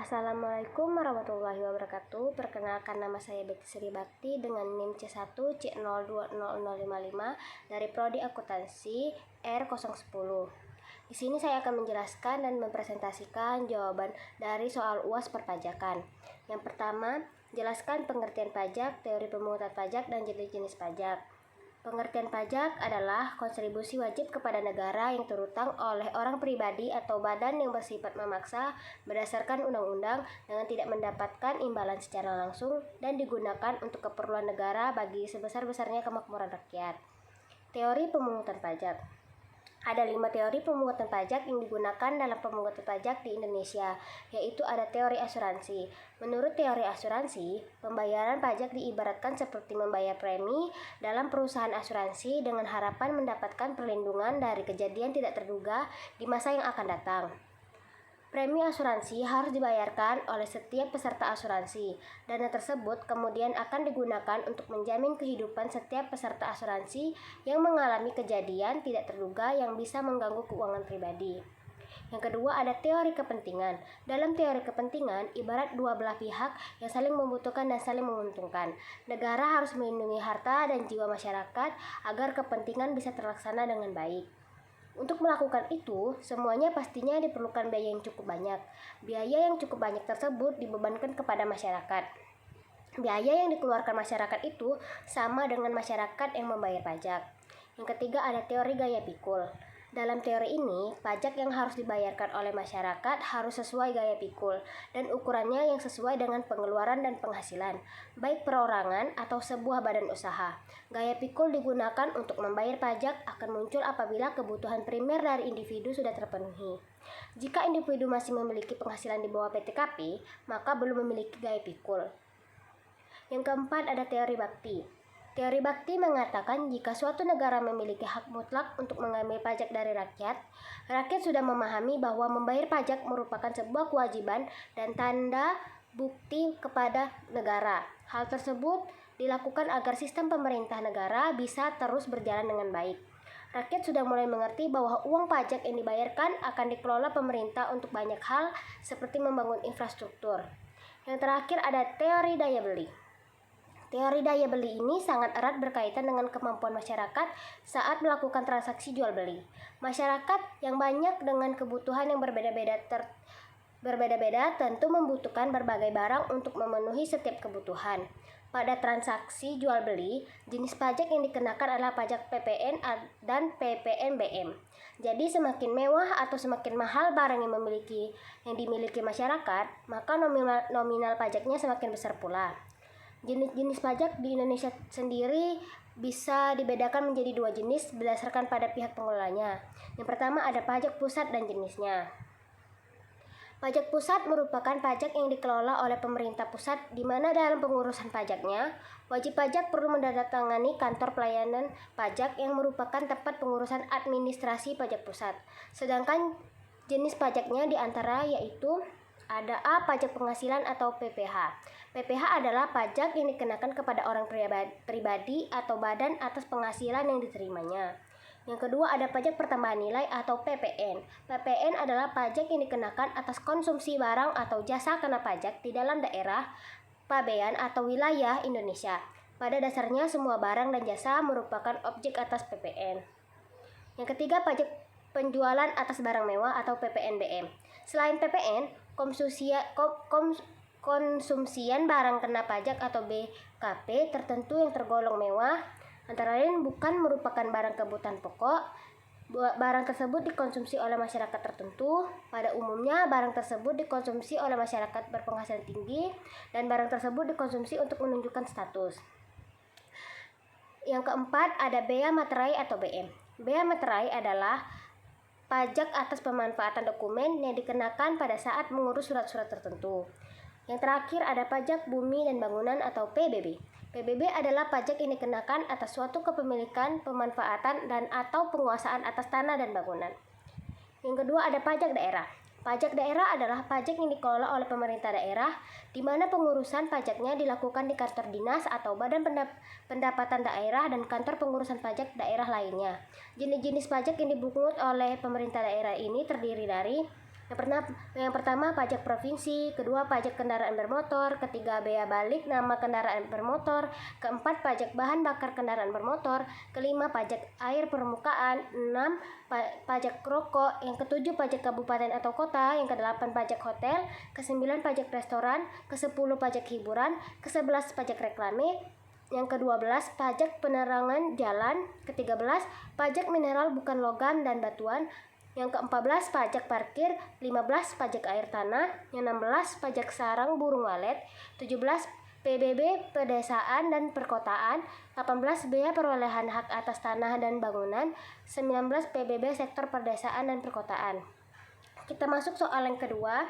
Assalamualaikum warahmatullahi wabarakatuh. Perkenalkan, nama saya Betty Sri Bakti dengan NIM C1 C020055 dari Prodi Akuntansi R010. Di sini saya akan menjelaskan dan mempresentasikan jawaban dari soal UAS perpajakan. Yang pertama, jelaskan pengertian pajak, teori pemungutan pajak, dan jenis-jenis pajak. Pengertian pajak adalah kontribusi wajib kepada negara yang terutang oleh orang pribadi atau badan yang bersifat memaksa berdasarkan undang-undang dengan tidak mendapatkan imbalan secara langsung dan digunakan untuk keperluan negara bagi sebesar-besarnya kemakmuran rakyat. Teori pemungutan pajak. Ada 5 teori pemungutan pajak yang digunakan dalam pemungutan pajak di Indonesia, yaitu ada teori asuransi. Menurut teori asuransi, pembayaran pajak diibaratkan seperti membayar premi dalam perusahaan asuransi dengan harapan mendapatkan perlindungan dari kejadian tidak terduga di masa yang akan datang. Premi asuransi harus dibayarkan oleh setiap peserta asuransi. Dana tersebut kemudian akan digunakan untuk menjamin kehidupan setiap peserta asuransi yang mengalami kejadian tidak terduga yang bisa mengganggu keuangan pribadi. Yang kedua, ada teori kepentingan. Dalam teori kepentingan, ibarat dua belah pihak yang saling membutuhkan dan saling menguntungkan. Negara harus melindungi harta dan jiwa masyarakat agar kepentingan bisa terlaksana dengan baik. Untuk melakukan itu, semuanya pastinya diperlukan biaya yang cukup banyak. Biaya yang cukup banyak tersebut dibebankan kepada masyarakat. Biaya yang dikeluarkan masyarakat itu sama dengan masyarakat yang membayar pajak. Yang ketiga, ada teori gaya pikul. Dalam teori ini, pajak yang harus dibayarkan oleh masyarakat harus sesuai gaya pikul dan ukurannya yang sesuai dengan pengeluaran dan penghasilan, baik perorangan atau sebuah badan usaha. Gaya pikul digunakan untuk membayar pajak akan muncul apabila kebutuhan primer dari individu sudah terpenuhi. Jika individu masih memiliki penghasilan di bawah PTKP, maka belum memiliki gaya pikul. Yang keempat, ada teori bakti. Teori bakti mengatakan jika suatu negara memiliki hak mutlak untuk mengambil pajak dari rakyat, rakyat sudah memahami bahwa membayar pajak merupakan sebuah kewajiban dan tanda bukti kepada negara. Hal tersebut dilakukan agar sistem pemerintah negara bisa terus berjalan dengan baik. Rakyat sudah mulai mengerti bahwa uang pajak yang dibayarkan akan dikelola pemerintah untuk banyak hal seperti membangun infrastruktur. Yang terakhir, ada teori daya beli. Teori daya beli ini sangat erat berkaitan dengan kemampuan masyarakat saat melakukan transaksi jual beli. Masyarakat yang banyak dengan kebutuhan yang berbeda-beda tentu membutuhkan berbagai barang untuk memenuhi setiap kebutuhan. Pada transaksi jual beli, jenis pajak yang dikenakan adalah pajak PPN dan PPNBM. Jadi semakin mewah atau semakin mahal barang yang dimiliki masyarakat, maka nominal pajaknya semakin besar pula. Jenis-jenis pajak di Indonesia sendiri bisa dibedakan menjadi 2 jenis berdasarkan pada pihak pengelolanya. Yang pertama, ada pajak pusat dan jenisnya. Pajak pusat merupakan pajak yang dikelola oleh pemerintah pusat, di mana dalam pengurusan pajaknya, wajib pajak perlu menandatangani kantor pelayanan pajak yang merupakan tempat pengurusan administrasi pajak pusat. Sedangkan jenis pajaknya diantara yaitu ada A. Pajak penghasilan atau PPH. PPH adalah pajak yang dikenakan kepada orang pribadi atau badan atas penghasilan yang diterimanya. Yang kedua, ada pajak pertambahan nilai atau PPN. PPN adalah pajak yang dikenakan atas konsumsi barang atau jasa kena pajak di dalam daerah, pabean atau wilayah Indonesia. Pada dasarnya semua barang dan jasa merupakan objek atas PPN. Yang ketiga, pajak penjualan atas barang mewah atau PPNBM. Selain PPN, konsumsian barang kena pajak atau BKP tertentu yang tergolong mewah, antara lain bukan merupakan barang kebutuhan pokok. Barang tersebut dikonsumsi oleh masyarakat tertentu. Pada umumnya, barang tersebut dikonsumsi oleh masyarakat berpenghasilan tinggi dan barang tersebut dikonsumsi untuk menunjukkan status. Yang keempat, ada bea materai atau BM. Bea materai adalah pajak atas pemanfaatan dokumen yang dikenakan pada saat mengurus surat-surat tertentu. Yang terakhir, ada pajak bumi dan bangunan atau PBB. PBB adalah pajak yang dikenakan atas suatu kepemilikan, pemanfaatan, dan atau penguasaan atas tanah dan bangunan. Yang kedua, ada pajak daerah. Pajak daerah adalah pajak yang dikelola oleh pemerintah daerah, di mana pengurusan pajaknya dilakukan di kantor dinas atau badan pendapatan daerah dan kantor pengurusan pajak daerah lainnya. Jenis-jenis pajak yang dipungut oleh pemerintah daerah ini terdiri dari Yang pertama pajak provinsi, kedua pajak kendaraan bermotor, ketiga bea balik nama kendaraan bermotor, keempat pajak bahan bakar kendaraan bermotor, kelima pajak air permukaan, enam pajak rokok, yang ketujuh pajak kabupaten atau kota, yang kedelapan pajak hotel, kesembilan pajak restoran, kesepuluh pajak hiburan, kesebelas pajak reklame, yang ke-12 pajak penerangan jalan, ke-13 pajak mineral bukan logam dan batuan, yang ke-14 pajak parkir, 15 pajak air tanah, yang 16 pajak sarang burung walet, 17 PBB pedesaan dan perkotaan, 18 bea perolehan hak atas tanah dan bangunan, 19 PBB sektor pedesaan dan perkotaan. Kita masuk soal yang kedua.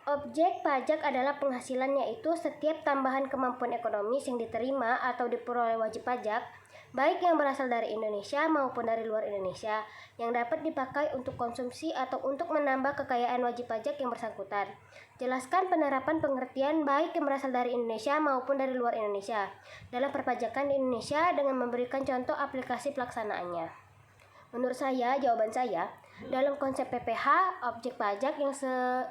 Objek pajak adalah penghasilan, yaitu setiap tambahan kemampuan ekonomis yang diterima atau diperoleh wajib pajak, baik yang berasal dari Indonesia maupun dari luar Indonesia, yang dapat dipakai untuk konsumsi atau untuk menambah kekayaan wajib pajak yang bersangkutan. Jelaskan penerapan pengertian baik yang berasal dari Indonesia maupun dari luar Indonesia dalam perpajakan di Indonesia dengan memberikan contoh aplikasi pelaksanaannya. Menurut saya, jawaban saya, dalam konsep PPH, objek pajak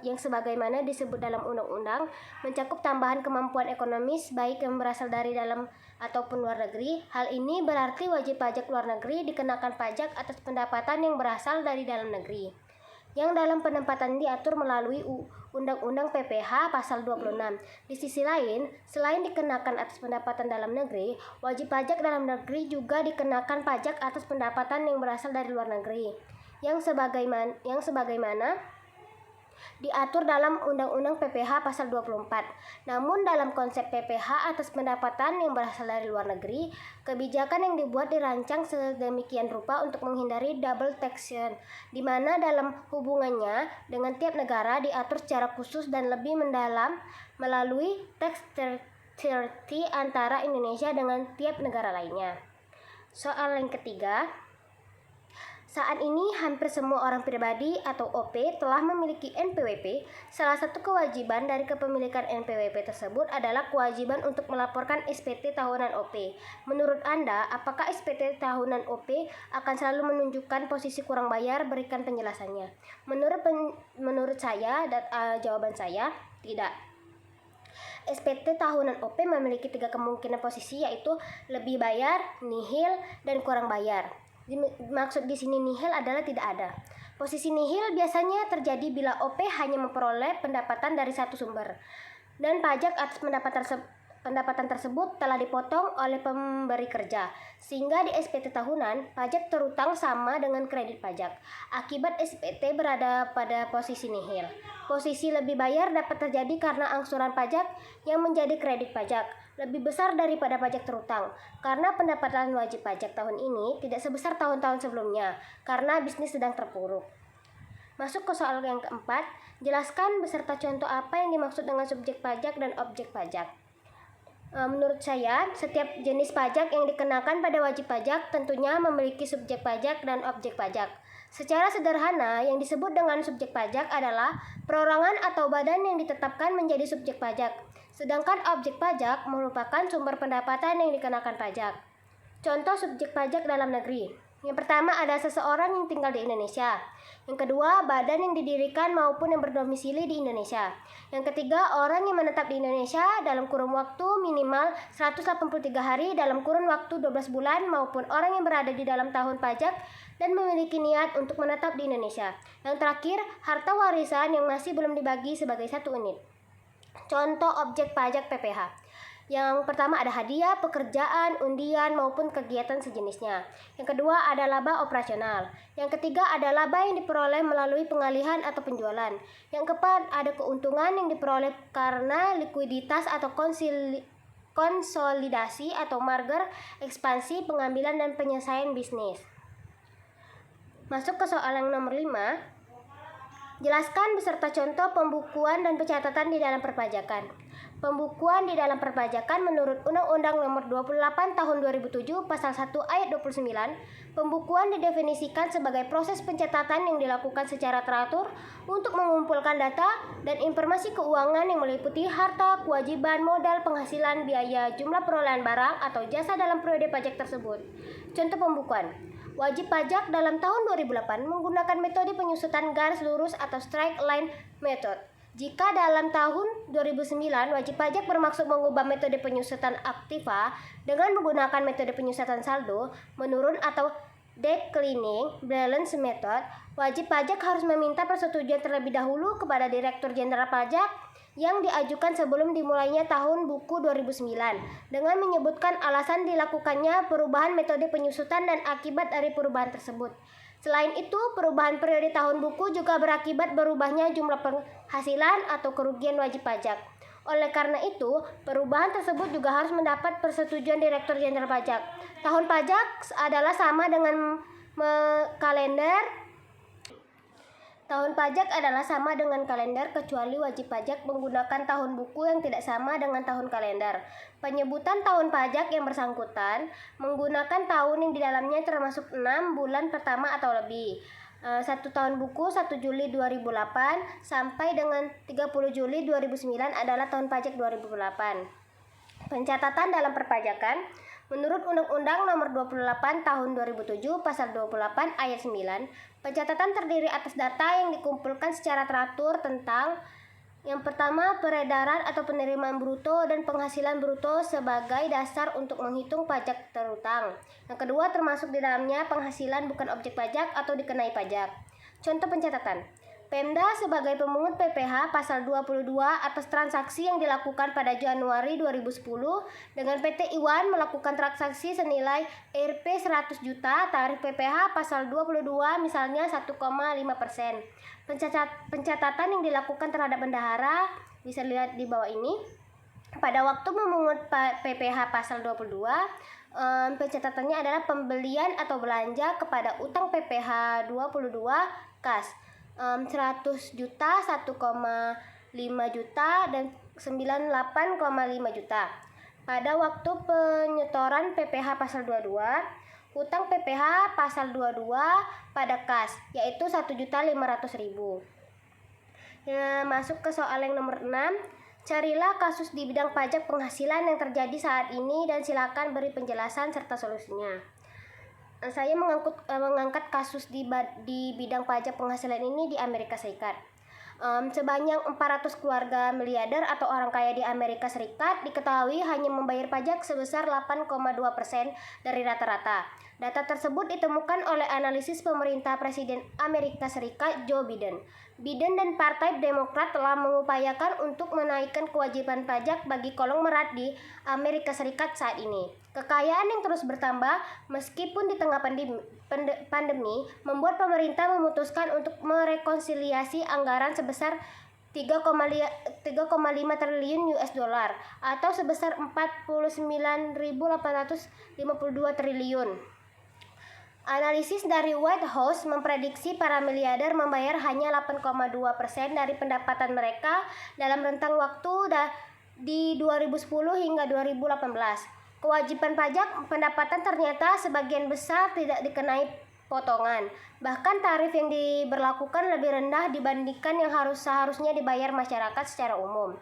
yang sebagaimana disebut dalam undang-undang mencakup tambahan kemampuan ekonomis baik yang berasal dari dalam ataupun luar negeri. Hal ini berarti wajib pajak luar negeri dikenakan pajak atas pendapatan yang berasal dari dalam negeri, yang dalam penempatan diatur melalui Undang-Undang PPH Pasal 26. Di sisi lain, selain dikenakan atas pendapatan dalam negeri, wajib pajak dalam negeri juga dikenakan pajak atas pendapatan yang berasal dari luar negeri, yang sebagaimana diatur dalam Undang-Undang PPH Pasal 24. Namun dalam konsep PPH atas pendapatan yang berasal dari luar negeri, kebijakan yang dibuat dirancang sedemikian rupa untuk menghindari double taxation, di mana dalam hubungannya dengan tiap negara diatur secara khusus dan lebih mendalam melalui tax treaty antara Indonesia dengan tiap negara lainnya. Soal yang ketiga. Saat ini hampir semua orang pribadi atau OP telah memiliki NPWP. Salah satu kewajiban dari kepemilikan NPWP tersebut adalah kewajiban untuk melaporkan SPT tahunan OP. Menurut Anda, apakah SPT tahunan OP akan selalu menunjukkan posisi kurang bayar? Berikan penjelasannya. Menurut saya, jawaban saya, tidak. SPT tahunan OP memiliki 3 kemungkinan posisi, yaitu lebih bayar, nihil, dan kurang bayar. Maksud di sini nihil adalah tidak ada. Posisi nihil biasanya terjadi bila OP hanya memperoleh pendapatan dari satu sumber dan pajak atas pendapatan tersebut telah dipotong oleh pemberi kerja, sehingga di SPT tahunan pajak terutang sama dengan kredit pajak. Akibat SPT berada pada posisi nihil. Posisi lebih bayar dapat terjadi karena angsuran pajak yang menjadi kredit pajak lebih besar daripada pajak terutang, karena pendapatan wajib pajak tahun ini tidak sebesar tahun-tahun sebelumnya, karena bisnis sedang terpuruk. Masuk ke soal yang keempat, jelaskan beserta contoh apa yang dimaksud dengan subjek pajak dan objek pajak. Menurut saya, setiap jenis pajak yang dikenakan pada wajib pajak tentunya memiliki subjek pajak dan objek pajak. Secara sederhana, yang disebut dengan subjek pajak adalah perorangan atau badan yang ditetapkan menjadi subjek pajak. Sedangkan objek pajak merupakan sumber pendapatan yang dikenakan pajak. Contoh subjek pajak dalam negeri. Yang pertama ada seseorang yang tinggal di Indonesia. Yang kedua, badan yang didirikan maupun yang berdomisili di Indonesia. Yang ketiga, orang yang menetap di Indonesia dalam kurun waktu minimal 183 hari dalam kurun waktu 12 bulan maupun orang yang berada di dalam tahun pajak dan memiliki niat untuk menetap di Indonesia. Yang terakhir, harta warisan yang masih belum dibagi sebagai satu unit. Contoh objek pajak PPH. Yang pertama ada hadiah, pekerjaan, undian, maupun kegiatan sejenisnya. Yang kedua ada laba operasional. Yang ketiga ada laba yang diperoleh melalui pengalihan atau penjualan. Yang keempat ada keuntungan yang diperoleh karena likuiditas atau konsolidasi atau merger, ekspansi, pengambilan, dan penyelesaian bisnis. Masuk ke soal yang nomor 5. Jelaskan beserta contoh pembukuan dan pencatatan di dalam perpajakan. Pembukuan di dalam perpajakan menurut Undang-Undang Nomor 28 Tahun 2007 Pasal 1 Ayat 29, pembukuan didefinisikan sebagai proses pencatatan yang dilakukan secara teratur untuk mengumpulkan data dan informasi keuangan yang meliputi harta, kewajiban, modal, penghasilan, biaya, jumlah perolehan barang atau jasa dalam periode pajak tersebut. Contoh pembukuan. Wajib pajak dalam tahun 2008 menggunakan metode penyusutan garis lurus atau straight line method. Jika dalam tahun 2009 wajib pajak bermaksud mengubah metode penyusutan aktiva dengan menggunakan metode penyusutan saldo menurun atau declining balance method, wajib pajak harus meminta persetujuan terlebih dahulu kepada Direktur Jenderal Pajak yang diajukan sebelum dimulainya tahun buku 2009 dengan menyebutkan alasan dilakukannya perubahan metode penyusutan dan akibat dari perubahan tersebut. Selain itu, perubahan periode tahun buku juga berakibat berubahnya jumlah penghasilan atau kerugian wajib pajak. Oleh karena itu, perubahan tersebut juga harus mendapat persetujuan Direktur Jenderal Pajak. Tahun pajak adalah sama dengan kalender. Tahun pajak adalah sama dengan kalender kecuali wajib pajak menggunakan tahun buku yang tidak sama dengan tahun kalender. Penyebutan tahun pajak yang bersangkutan menggunakan tahun yang di dalamnya termasuk 6 bulan pertama atau lebih. 1 tahun buku 1 Juli 2008 sampai dengan 30 Juli 2009 adalah tahun pajak 2008. Pencatatan dalam perpajakan. Menurut Undang-Undang Nomor 28 Tahun 2007 Pasal 28 Ayat 9, pencatatan terdiri atas data yang dikumpulkan secara teratur tentang yang pertama, peredaran atau penerimaan bruto dan penghasilan bruto sebagai dasar untuk menghitung pajak terutang. Yang kedua, termasuk di dalamnya penghasilan bukan objek pajak atau dikenai pajak. Contoh pencatatan. Pemda sebagai pemungut PPh pasal 22 atas transaksi yang dilakukan pada Januari 2010 dengan PT Iwan melakukan transaksi senilai Rp 100 juta, tarif PPh pasal 22 misalnya 1,5%. Pencatatan yang dilakukan terhadap bendahara bisa dilihat di bawah ini. Pada waktu memungut PPh pasal 22, pencatatannya adalah pembelian atau belanja kepada utang PPh 22 kas 100 juta, 1,5 juta, dan 98,5 juta. Pada waktu penyetoran PPh pasal 22, hutang PPh pasal 22 pada kas, yaitu 1.500.000. Masuk ke soal yang nomor 6. Carilah kasus di bidang pajak penghasilan yang terjadi saat ini dan silakan beri penjelasan serta solusinya. Saya mengangkat kasus di bidang pajak penghasilan ini di Amerika Serikat. Sebanyak 400 keluarga miliarder atau orang kaya di Amerika Serikat diketahui hanya membayar pajak sebesar 8,2% dari rata-rata. Data tersebut ditemukan oleh analisis pemerintah Presiden Amerika Serikat Joe Biden. Biden dan Partai Demokrat telah mengupayakan untuk menaikkan kewajiban pajak bagi konglomerat di Amerika Serikat saat ini. Kekayaan yang terus bertambah meskipun di tengah pandemi membuat pemerintah memutuskan untuk merekonsiliasi anggaran sebesar 3,5 triliun US dollar atau sebesar 49.852 triliun. Analisis dari White House memprediksi para miliarder membayar hanya 8,2% dari pendapatan mereka dalam rentang waktu di 2010 hingga 2018. Kewajiban pajak pendapatan ternyata sebagian besar tidak dikenai potongan. Bahkan tarif yang diberlakukan lebih rendah dibandingkan yang seharusnya dibayar masyarakat secara umum.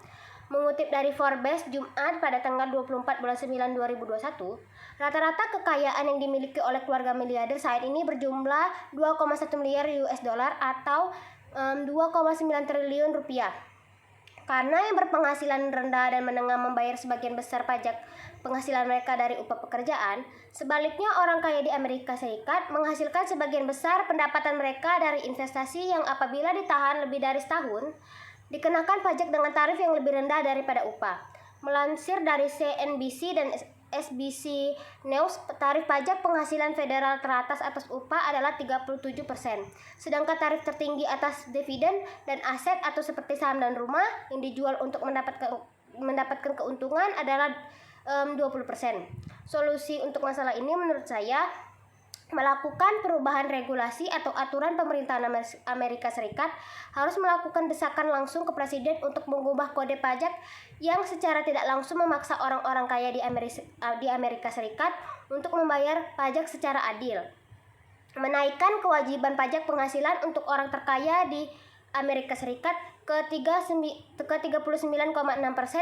Mengutip dari Forbes Jumat pada tanggal 24 bulan 9 2021, rata-rata kekayaan yang dimiliki oleh keluarga miliarder saat ini berjumlah 2,1 miliar US dollar atau 2,9 triliun rupiah. Karena yang berpenghasilan rendah dan menengah membayar sebagian besar pajak penghasilan mereka dari upah pekerjaan, sebaliknya orang kaya di Amerika Serikat menghasilkan sebagian besar pendapatan mereka dari investasi yang apabila ditahan lebih dari setahun, dikenakan pajak dengan tarif yang lebih rendah daripada upah. Melansir dari CNBC dan SBC News, tarif pajak penghasilan federal teratas atas upah adalah 37%, sedangkan tarif tertinggi atas dividen dan aset atau seperti saham dan rumah yang dijual untuk mendapatkan keuntungan adalah 20%. Solusi untuk masalah ini menurut saya melakukan perubahan regulasi atau aturan pemerintahan Amerika Serikat harus melakukan desakan langsung ke presiden untuk mengubah kode pajak yang secara tidak langsung memaksa orang-orang kaya di Amerika Serikat untuk membayar pajak secara adil. Menaikkan kewajiban pajak penghasilan untuk orang terkaya di Amerika Serikat ke 39,6%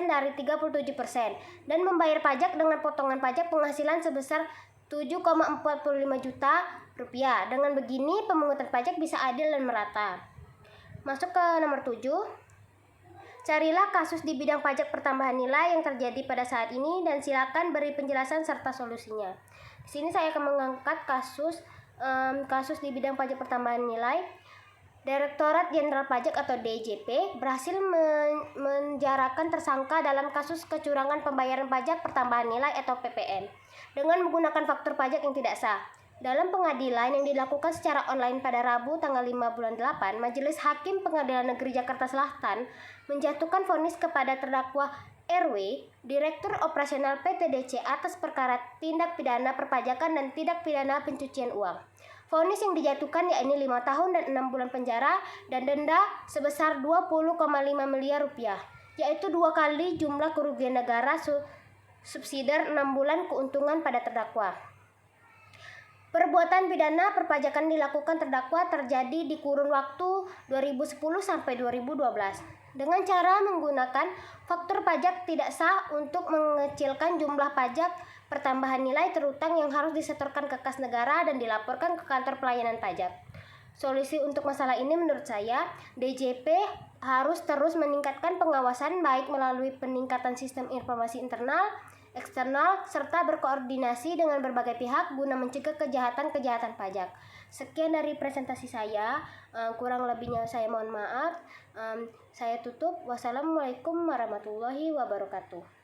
dari 37% dan membayar pajak dengan potongan pajak penghasilan sebesar 7,45 juta rupiah. Dengan begini, pemungutan pajak bisa adil dan merata. Masuk ke nomor 7. Carilah kasus di bidang pajak pertambahan nilai yang terjadi pada saat ini dan silakan beri penjelasan serta solusinya. Di sini saya akan mengangkat kasus di bidang pajak pertambahan nilai. Direktorat Jenderal Pajak atau DJP berhasil menjarakan tersangka dalam kasus kecurangan pembayaran pajak pertambahan nilai atau PPN dengan menggunakan faktur pajak yang tidak sah. Dalam pengadilan yang dilakukan secara online pada Rabu tanggal 5 bulan 8, Majelis Hakim Pengadilan Negeri Jakarta Selatan menjatuhkan vonis kepada terdakwa RW, Direktur Operasional PT DC atas perkara tindak pidana perpajakan dan tindak pidana pencucian uang. Vonis yang dijatuhkan yakni 5 tahun dan 6 bulan penjara dan denda sebesar 20,5 miliar rupiah, yaitu 2 kali jumlah kerugian negara subsidiar 6 bulan keuntungan pada terdakwa. Perbuatan pidana perpajakan dilakukan terdakwa terjadi di kurun waktu 2010 sampai 2012 dengan cara menggunakan faktur pajak tidak sah untuk mengecilkan jumlah pajak pertambahan nilai terutang yang harus disetorkan ke kas negara dan dilaporkan ke kantor pelayanan pajak. Solusi untuk masalah ini menurut saya, DJP harus terus meningkatkan pengawasan baik melalui peningkatan sistem informasi internal, eksternal, serta berkoordinasi dengan berbagai pihak guna mencegah kejahatan-kejahatan pajak. Sekian dari presentasi saya, kurang lebihnya saya mohon maaf. Saya tutup. Wassalamualaikum warahmatullahi wabarakatuh.